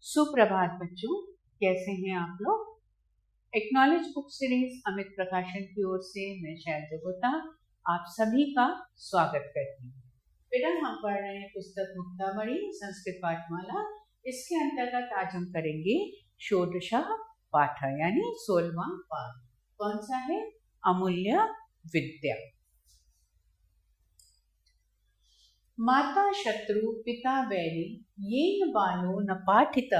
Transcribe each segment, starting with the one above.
सुप्रभात बच्चों, कैसे हैं आप लोग। एक्नॉलेज बुक सीरीज अमित प्रकाशन की ओर से मैं शैलजा गुप्ता आप सभी का स्वागत करती हूँ। बेटा, हम पढ़ रहे हैं पुस्तक मुक्तामणि संस्कृत पाठमाला। इसके अंतर्गत आज हम करेंगे षोडशः पाठ यानी 16वां पाठ। कौन सा है? अमूल्य विद्या। माता शत्रु पिता वैरी येन बालो न पाठित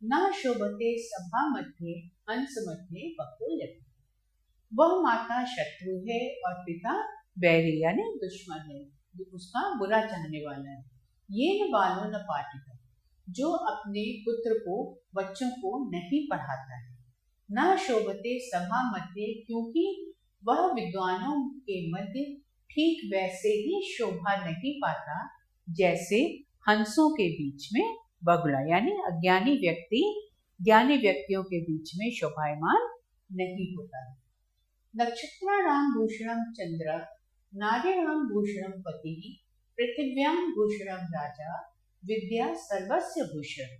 न शोभते सभा मध्ये हंस मध्ये बकुल। वह माता शत्रु है और पिता वैरी यानी दुश्मन है, उसका बुरा चाहने वाला है। येन बालो न पाठित, जो अपने पुत्र को बच्चों को नहीं पढ़ाता है। न शोभते सभा मध्य, क्योंकि वह विद्वानों के मध्य ठीक वैसे ही शोभा नहीं पाता जैसे हंसों के बीच में बगुला यानी अज्ञानी व्यक्ति ज्ञानी व्यक्तियों के बीच में शोभायमान नहीं होता। नक्षत्राणाम भूषणम चंद्र नार्याणाम भूषणम पति पृथिव्याम भूषणम राजा विद्या सर्वस्य भूषण।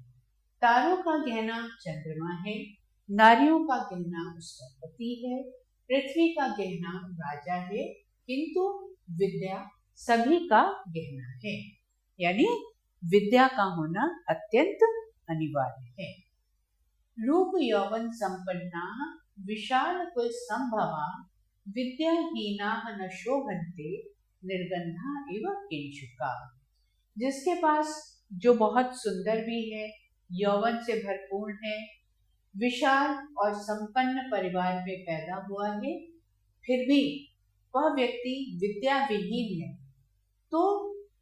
तारों का गहना चंद्रमा है, नारियों का गहना उसका पति है, पृथ्वी का गहना राजा है, किंतु विद्या सभी का गहना है। यानी विद्या का होना अत्यंत अनिवार्य है। रूप यौवन संपन्ना विशाल कुल संभवा विद्याहीना न शोभन्ते निर्गंधा एवं किंचुका। जिसके पास जो बहुत सुंदर भी है, यौवन से भरपूर है, विशाल और संपन्न परिवार में पैदा हुआ है, फिर भी वह व्यक्ति विद्या विहीन है, तो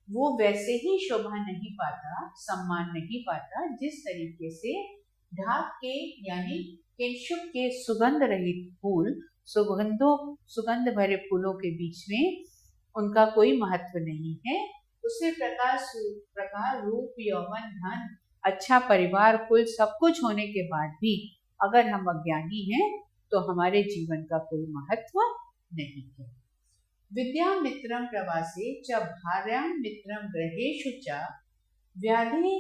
वो वैसे ही शोभा नहीं पाता, सम्मान नहीं पाता जिस तरीके से ढाक के यानी किंशुक के सुगंध रहित फूल सुगंध भरे फूलों के बीच में उनका कोई महत्व नहीं है। उसी प्रकार रूप यौवन धन अच्छा परिवार कुल सब कुछ होने के बाद भी अगर हम अज्ञानी हैं तो हमारे जीवन का कोई महत्व नहीं है। विद्या मित्रम प्रवासे च भार्यां मित्रम ग्रहेषु च व्याधि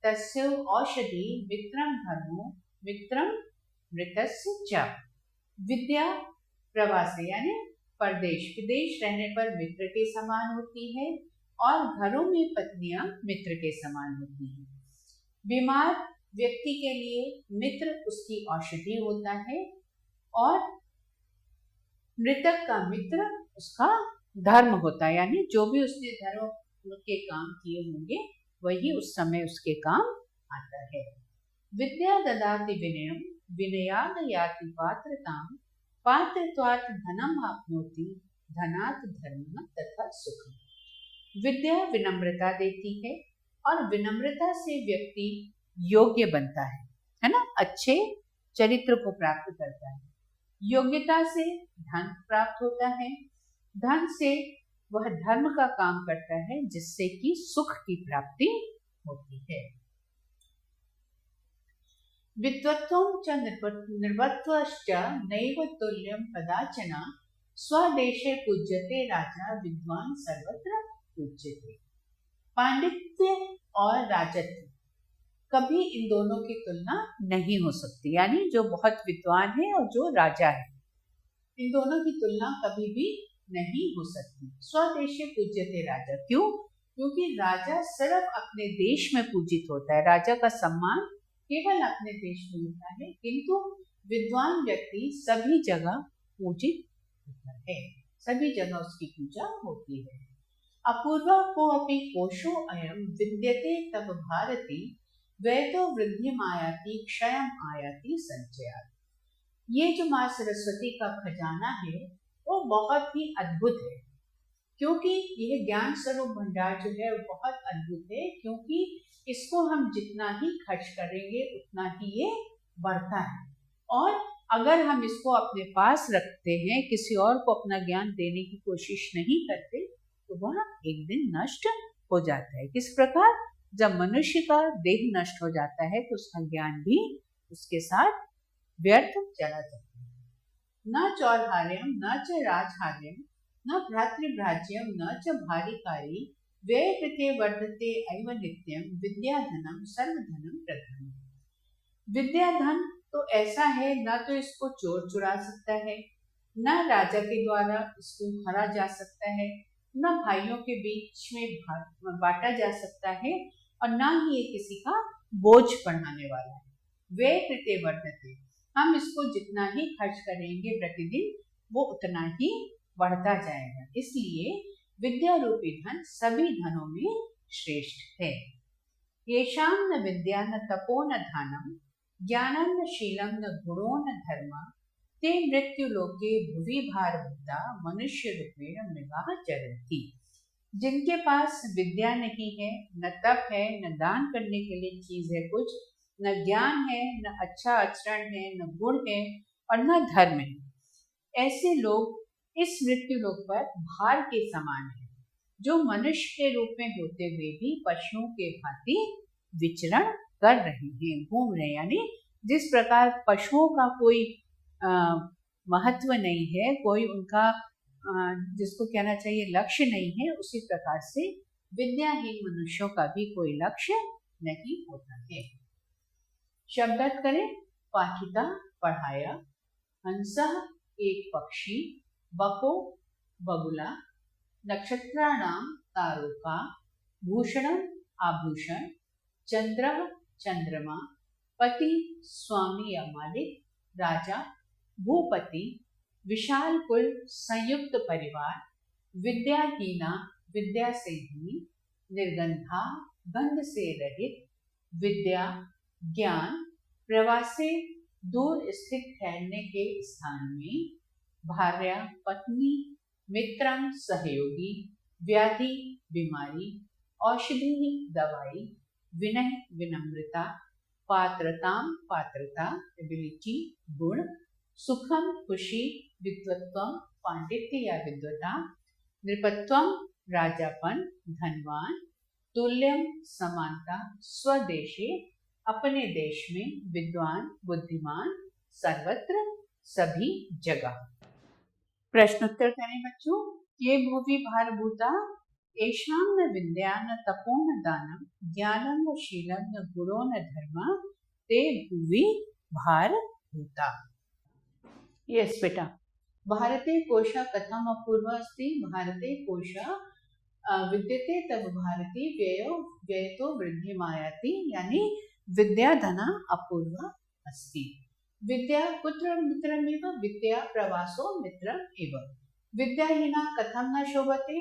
तस्य औषधि मित्रम धर्मो मित्रम मृतस्य च। विद्या प्रवासे यानी परदेश विदेश रहने पर मित्र के समान होती है और घरों में पत्नियां मित्र के समान होती हैं। बीमार व्यक्ति के लिए मित्र उसकी औषधि होता है और मृतक का मित्र उसका धर्म होता है, यानी जो भी उसने धर्म के काम किए होंगे वही उस समय उसके काम आता है। विद्या ददाति विनयम विनयाद याति पात्रताम पात्रत्वात् धनम आपनोति धनात् धर्म तथा सुख। विद्या विनम्रता देती है और विनम्रता से व्यक्ति योग्य बनता है ना, अच्छे चरित्र को प्राप्त करता है। योग्यता से धन प्राप्त होता है, धन से वह धर्म का काम करता है जिससे कि सुख की प्राप्ति होती है। विद्वत्वं च निर्वत्वश्च नैव तुल्यं कदाचन स्वदेशे पूज्यते राजा विद्वान सर्वत्र पूज्यते। पांडित्य और राजत्व कभी इन दोनों की तुलना नहीं हो सकती, यानी जो बहुत विद्वान है और जो राजा है, इन दोनों की तुलना कभी भी नहीं हो सकती। स्वदेशे पूज्यते राजा, क्यों? क्योंकि राजा सिर्फ अपने देश में पूजित होता है, राजा का सम्मान केवल अपने देश में होता है, किंतु विद्वान व्यक्ति सभी जगह पूजित होता है, सभी जगह उसकी पूजा होती है। अपूर्वा को अपि कोशो अयम विद्यते तब भारती वैदो वृद्धिम आयाति क्षयम आयाति संचयात्। ये जो माँ सरस्वती का खजाना है वो बहुत ही अद्भुत है, क्योंकि यह ज्ञान स्वरूप भंडार जो है वो बहुत अद्भुत है, क्योंकि इसको हम जितना ही खर्च करेंगे उतना ही ये बढ़ता है, और अगर हम इसको अपने पास रखते हैं, किसी और को अपना ज्ञान देने की कोशिश नहीं करते, तो वह एक दिन नष्ट हो जाता है। किस प्रकार? जब मनुष्य का देह नष्ट हो जाता है तो उसका ज्ञान भी उसके साथ व्यर्थ चला जाता है। न चौर्हार्यम न च राजहार्यम न भ्रातृभ्राज्यम न च भारिकारी व्यय कृते वर्धते एव नित्यम विद्याधनम सर्वधनम प्रधानम। विद्या धन तो ऐसा है, ना तो इसको चोर चुरा सकता है, न राजा के द्वारा इसको भरा जा सकता है, न भाइयों के बीच में बांटा जा सकता है, और न ही ये किसी का बोझ बढ़ाने वाला है। वे कृत्य वर्धते, हम इसको जितना ही खर्च करेंगे प्रतिदिन वो उतना ही बढ़ता जाएगा। इसलिए विद्या रूपी धन सभी धनों में श्रेष्ठ है। येषां न विद्या न तपो न दानम ज्ञानं न शीलं न गुणो न धर्म ते मृत्यु लोके भुवि भारभूता मनुष्य रूपेण मृगाः चरन्ति। जिनके पास विद्या नहीं है, न तप है, न दान करने के लिए चीज है कुछ, न ज्ञान है, न अच्छा आचरण है, न गुण है और न धर्म है, ऐसे लोग इस मृत्यु लोक पर भार के समान है, जो मनुष्य के रूप में होते हुए भी पशुओं के भांति विचरण कर रहे हैं, घूम रहे हैं। यानी जिस प्रकार पशुओं का कोई महत्व नहीं है, कोई उनका जिसको कहना चाहिए लक्ष्य नहीं है, उसी प्रकार से विद्याहीन मनुष्यों का भी कोई लक्ष्य नहीं होता है। शब्दार्थ करें, पाठिता पढ़ाया, हंसः एक पक्षी, बको बगुला, नक्षत्राणाम तारोका, भूषणम आभूषण, चंद्रः चंद्रमा, पति स्वामी या मालिक, राजा भूपति, विशाल कुल संयुक्त परिवार, विद्याहीना विद्या से ही, निर्गंधा गंध से रहित, विद्या ज्ञान प्रवासे दूर स्थित ठहरने के स्थान में, भार्या पत्नी, मित्रं सहयोगी, व्याधि बीमारी, औषधि दवाई, विनय विनम्रता, पात्रताम पात्रता एबिलिटी गुण, सुखम खुशी, विद्वत्वम पांडित्य या विद्वता, नृपत्वम राजापन धनवान, तुल्यम समानता, स्वदेशे अपने देश में, विद्वान बुद्धिमान, सर्वत्र सभी जगह। प्रश्नोत्तर करें बच्चों। ये भूवि भारभूता येषां न विद्या न तपो न दानम ज्ञानं न शीलं न गुणो न धर्म ते भूवि भारभूता। यस बेटा, भारते कोशा कथम अपूर्व अस्ति, भारते कोशा विद्यते तब भारती व्ययतो वृद्धिमायाति, यानी विद्या धना अपूर्व अस्ति। विद्या कुत्र मित्रमिव, विद्या प्रवासो मित्रम एव। विद्याहीना कथम न शोभते,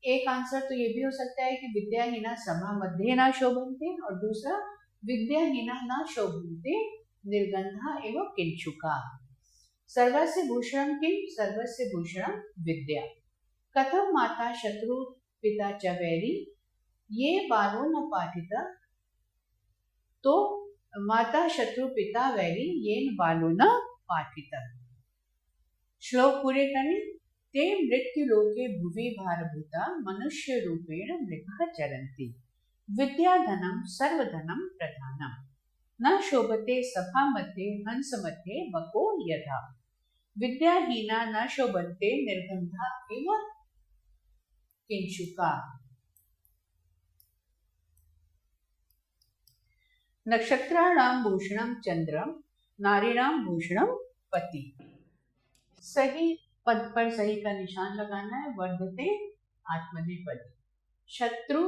एक आंसर तो ये भी हो सकता है कि विद्याहीना सभा मध्ये न शोभन्ते, और दूसरा विद्याहीना न शोभन्ते निर्गंधा एवं किंचुका। सर्वस्य भूषणं किं, सर्वस्य भूषणं विद्या। कथम माता शत्रु पिता च वैरी, ये बालो न पाठिता, तो माता शत्रु पिता वैरी येन बालो न पाठिता। श्लोक पूरे करें। ते मृत्यु लोके भुवि भारभूता मनुष्य रूपेण मृगः चरन्ति, विद्या धनम सर्वधनम प्रधानम, न शोभते सभा मध्ये हंस मध्ये बको यथा, विद्याहीना न शोभन्ते निर्गंधा एव किंचुका। नक्षत्राणाम भूषणम चंद्रम, नारीणाम भूषणम पति। सही पद पर सही का निशान लगाना है। वर्धते आत्मनेपदी। शत्रु,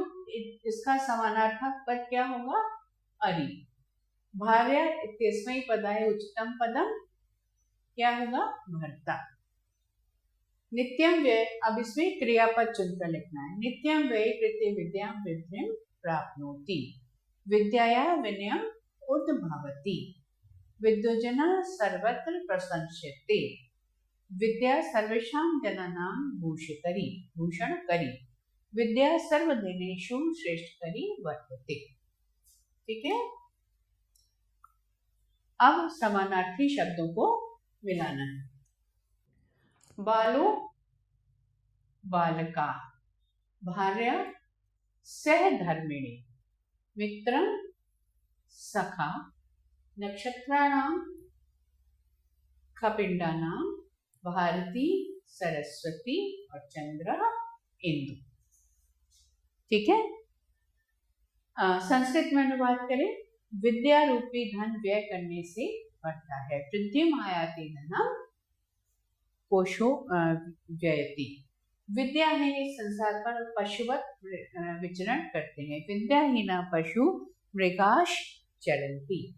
इसका समानार्थक पद क्या होगा, अरि। भार्या इत्यस्मै पदाय उच्चतम पदम, क्या होगा, भर्ता। नित्यम व्यय, अब इसमें क्रियापद चुनकर लिखना है। नित्यम व्यय कृते विद्यां वृद्धिं प्राप्नोति, विद्याया विनयम उद्भवति, विद्वजना सर्वत्र प्रशंस्यते, विद्या सर्वेषां जनानां भूषितरी भूषण करी, विद्या सर्वदिनेषु श्रेष्ठ करी वर्तते। ठीक है। अब समानार्थी शब्दों को मिलाना है। बालो बालका, भार्या सहधर्मिणी, मित्रं सखा, नक्षत्राणां खपिंडानां, भारती सरस्वती और चंद्र इंदु। ठीक है। संस्कृत में अनुवाद करें। विद्या रूपी धन व्यय करने से बढ़ता है। वृद्धिम आयाति धनम कोशो व्ययति। विद्याहीन इस संसार पर पशुवत विचरण करते हैं। विद्याहीना पशु मृगाश चरंती।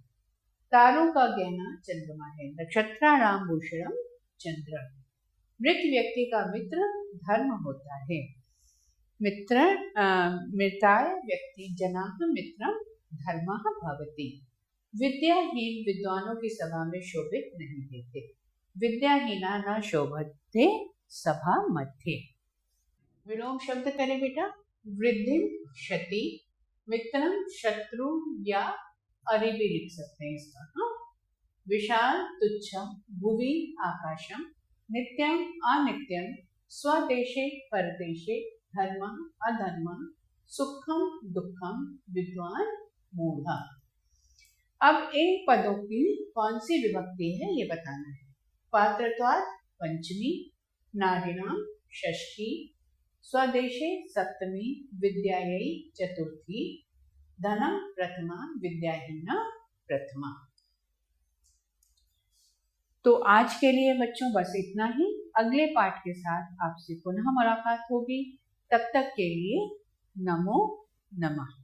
तारों का गहना चंद्रमा है। नक्षत्राणाम भूषणम चंद्र। मृत व्यक्ति का मित्र धर्म होता है। मृताय व्यक्ति जनाः मित्रम धर्मः भवति। विद्याहीन विद्वानों की सभा में शोभित नहीं देते। विद्याहीना न शोभते सभा मध्य। विलोम शब्द करें बेटा। वृद्धिम क्षति, मित्रम शत्रु या अरे भी लिख सकते हैं इसका। हाँ, विशाल तुच्छम, भुवि आकाशम, नित्यम अनित्यम, स्वदेशे परदेशे, धर्म अधर्म, सुखम दुखम, विद्वान मूढ़। अब इन पदों की कौन सी विभक्ति है ये बताना है। पात्रत्वात् पंचमी, नारीणाम षष्ठी, स्वदेशे सप्तमी, विद्यायै चतुर्थी, धनम प्रथमा, विद्याहीना प्रथमा। तो आज के लिए बच्चों बस इतना ही। अगले पाठ के साथ आपसे पुनः मुलाकात होगी। तब तक के लिए नमो नमः।